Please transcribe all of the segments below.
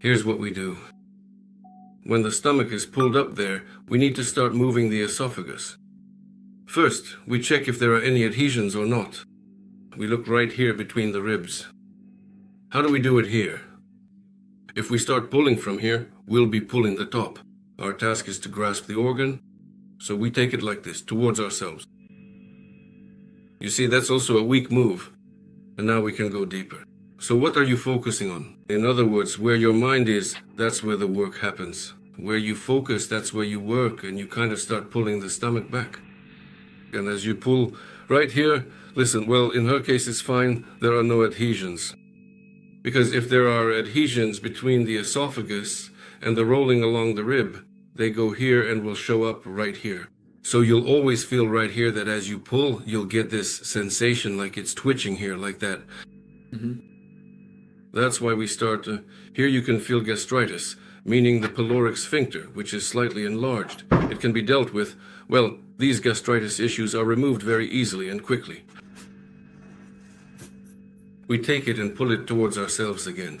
Here's what we do. When the stomach is pulled up there, we need to start moving the esophagus. First, we check if there are any adhesions or not. We look right here between the ribs. How do we do it here? If we start pulling from here, we'll be pulling the top. Our task is to grasp the organ, so we take it like this, towards ourselves. You see, that's also a weak move, and now we can go deeper. So what are you focusing on? In other words, where your mind is, that's where the work happens. Where you focus, that's where you work, and you kind of start pulling the stomach back. And as you pull right here, listen, well, in her case it's fine, there are no adhesions. Because if there are adhesions between the esophagus and the rolling along the rib, they go here and will show up right here. So you'll always feel right here that as you pull, you'll get this sensation like it's twitching here, like that. That's why we start here you can feel gastritis, meaning the pyloric sphincter, which is slightly enlarged. It can be dealt with. Well, these gastritis issues are removed very easily and quickly. We take it and pull it towards ourselves again.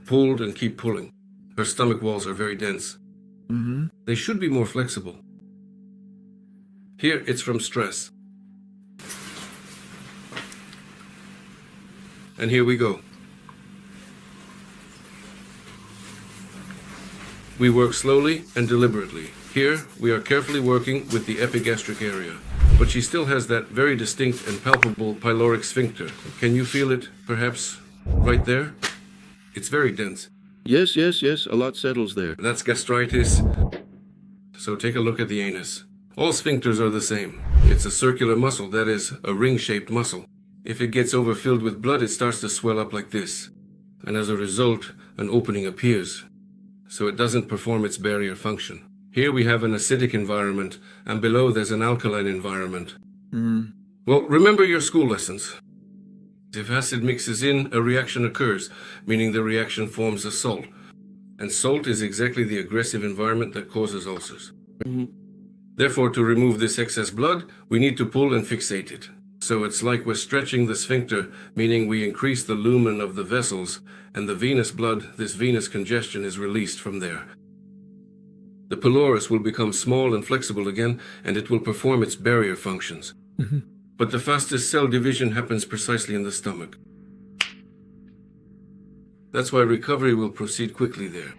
Pulled and keep pulling. Her stomach walls are very dense. They should be more flexible. Here, it's from stress. And here we go. We work slowly and deliberately. Here, we are carefully working with the epigastric area, but she still has that very distinct and palpable pyloric sphincter. Can you feel it, perhaps, right there? It's very dense. Yes, a lot settles there. That's gastritis. So take a look at the anus. All sphincters are the same. It's a circular muscle, that is, a ring-shaped muscle. If it gets overfilled with blood, it starts to swell up like this. And as a result, an opening appears. So it doesn't perform its barrier function. Here we have an acidic environment, and below there's an alkaline environment. Well, remember your school lessons. If acid mixes in, a reaction occurs, meaning the reaction forms a salt. And salt is exactly the aggressive environment that causes ulcers. Therefore, to remove this excess blood, we need to pull and fixate it. So it's like we're stretching the sphincter, meaning we increase the lumen of the vessels, and the venous blood, this venous congestion, is released from there. The pylorus will become small and flexible again, and it will perform its barrier functions. But the fastest cell division happens precisely in the stomach. That's why recovery will proceed quickly there.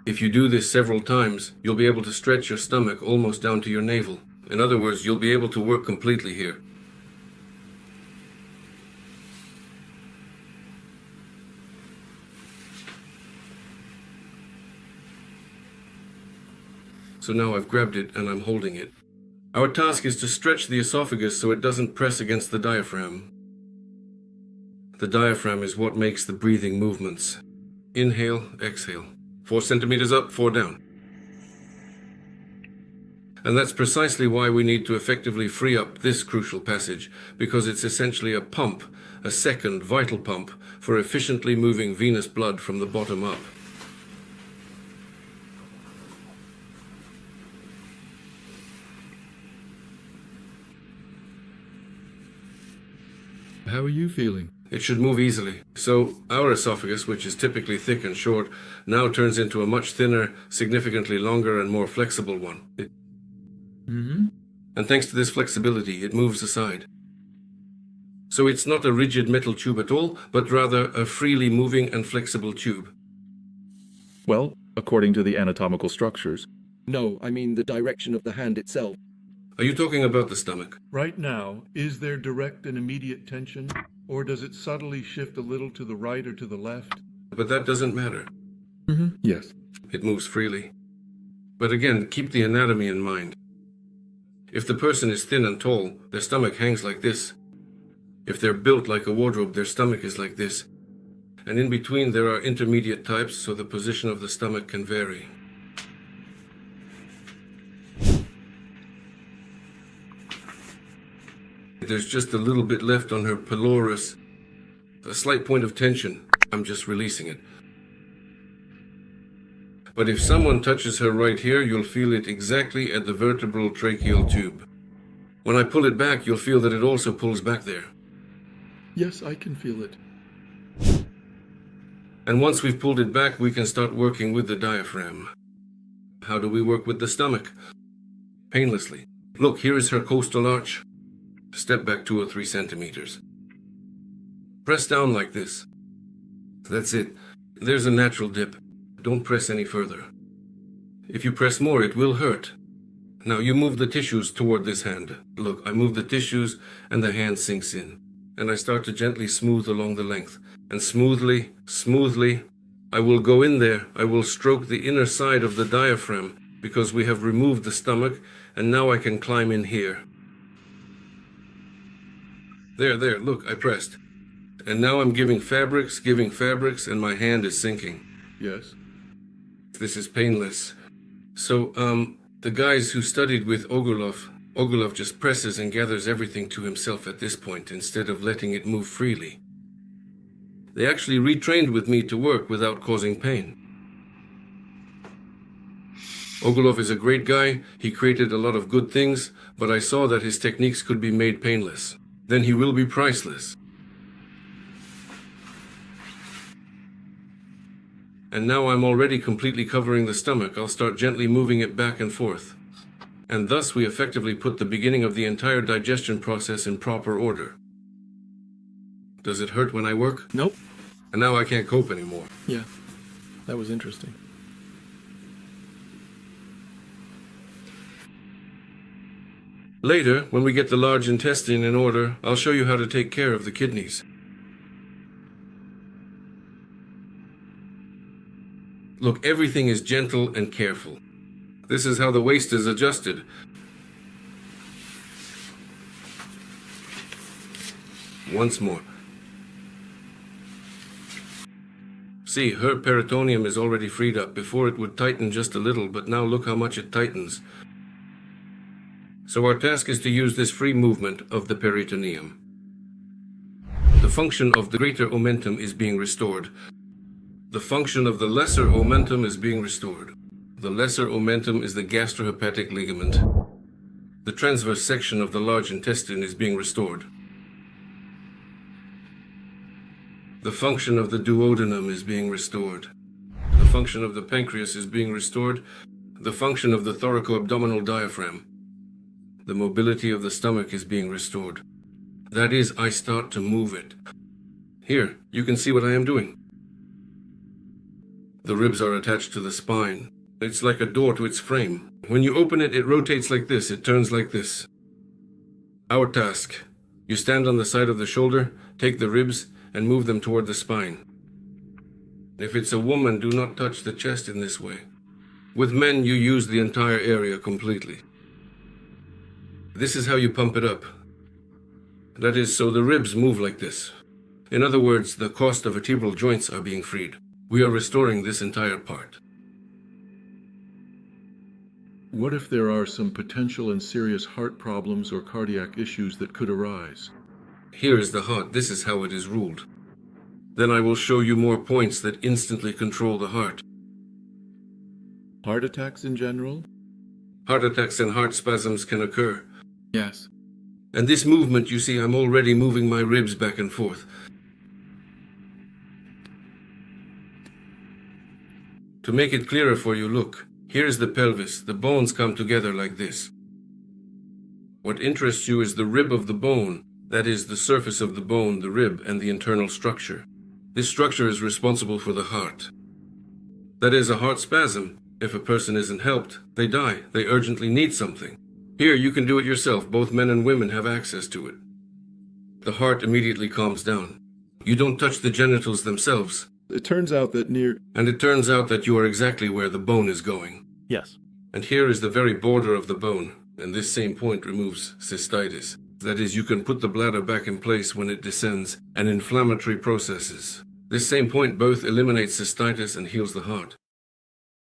If you do this several times, you'll be able to stretch your stomach almost down to your navel. In other words, you'll be able to work completely here. So now I've grabbed it and I'm holding it. Our task is to stretch the esophagus so it doesn't press against the diaphragm. The diaphragm is what makes the breathing movements. Inhale, exhale. 4 centimeters up, 4 down. And that's precisely why we need to effectively free up this crucial passage, because it's essentially a pump, a second vital pump, for efficiently moving venous blood from the bottom up. How are you feeling? It should move easily. So our esophagus, which is typically thick and short, now turns into a much thinner, significantly longer and more flexible one. And thanks to this flexibility, it moves aside. So it's not a rigid metal tube at all, but rather a freely moving and flexible tube. Well, according to the anatomical structures. No, I mean the direction of the hand itself. Are you talking about the stomach? Right now, is there direct and immediate tension, or does it subtly shift a little to the right or to the left? But that doesn't matter. Yes. It moves freely. But again, keep the anatomy in mind. If the person is thin and tall, their stomach hangs like this. If they're built like a wardrobe, their stomach is like this. And in between there are intermediate types, so the position of the stomach can vary. There's just a little bit left on her pylorus. A slight point of tension. I'm just releasing it. But if someone touches her right here, you'll feel it exactly at the vertebral tracheal tube. When I pull it back, you'll feel that it also pulls back there. Yes, I can feel it. And once we've pulled it back, we can start working with the diaphragm. How do we work with the stomach? Painlessly. Look, here is her coastal arch. Step back 2 or 3 centimeters. Press down like this. That's it. There's a natural dip. Don't press any further. If you press more, it will hurt. Now you move the tissues toward this hand. Look, I move the tissues and the hand sinks in. And I start to gently smooth along the length. And smoothly, smoothly, I will go in there. I will stroke the inner side of the diaphragm because we have removed the stomach, and now I can climb in here. There, look, I pressed. And now I'm giving fabrics, and my hand is sinking. Yes. This is painless. So, the guys who studied with Ogulov just presses and gathers everything to himself at this point instead of letting it move freely. They actually retrained with me to work without causing pain. Ogulov is a great guy. He created a lot of good things, but I saw that his techniques could be made painless. Then he will be priceless. And now I'm already completely covering the stomach. I'll start gently moving it back and forth. And thus we effectively put the beginning of the entire digestion process in proper order. Does it hurt when I work? Nope. And now I can't cope anymore. Yeah, that was interesting. Later, when we get the large intestine in order, I'll show you how to take care of the kidneys. Look, everything is gentle and careful. This is how the waist is adjusted. Once more. See, her peritoneum is already freed up. Before it would tighten just a little, but now look how much it tightens. So our task is to use this free movement of the peritoneum. The function of the greater omentum is being restored. The function of the lesser omentum is being restored. The lesser omentum is the gastrohepatic ligament. The transverse section of the large intestine is being restored. The function of the duodenum is being restored. The function of the pancreas is being restored. The function of the thoracoabdominal diaphragm. The mobility of the stomach is being restored. That is, I start to move it. Here, you can see what I am doing. The ribs are attached to the spine. It's like a door to its frame. When you open it, it rotates like this. It turns like this. Our task. You stand on the side of the shoulder, take the ribs, and move them toward the spine. If it's a woman, do not touch the chest in this way. With men, you use the entire area completely. This is how you pump it up. That is, so the ribs move like this. In other words, the costa vertebral joints are being freed. We are restoring this entire part. What if there are some potential and serious heart problems or cardiac issues that could arise? Here is the heart. This is how it is ruled. Then I will show you more points that instantly control the heart. Heart attacks in general? Heart attacks and heart spasms can occur. Yes. And this movement, you see, I'm already moving my ribs back and forth. To make it clearer for you, look, here is the pelvis. The bones come together like this. What interests you is the rib of the bone, that is, the surface of the bone, the rib, and the internal structure. This structure is responsible for the heart. That is, a heart spasm. If a person isn't helped, they die. They urgently need something. Here, you can do it yourself. Both men and women have access to it. The heart immediately calms down. You don't touch the genitals themselves. It turns out that And it turns out that you are exactly where the bone is going. Yes. And here is the very border of the bone, and this same point removes cystitis. That is, you can put the bladder back in place when it descends, and inflammatory processes. This same point both eliminates cystitis and heals the heart.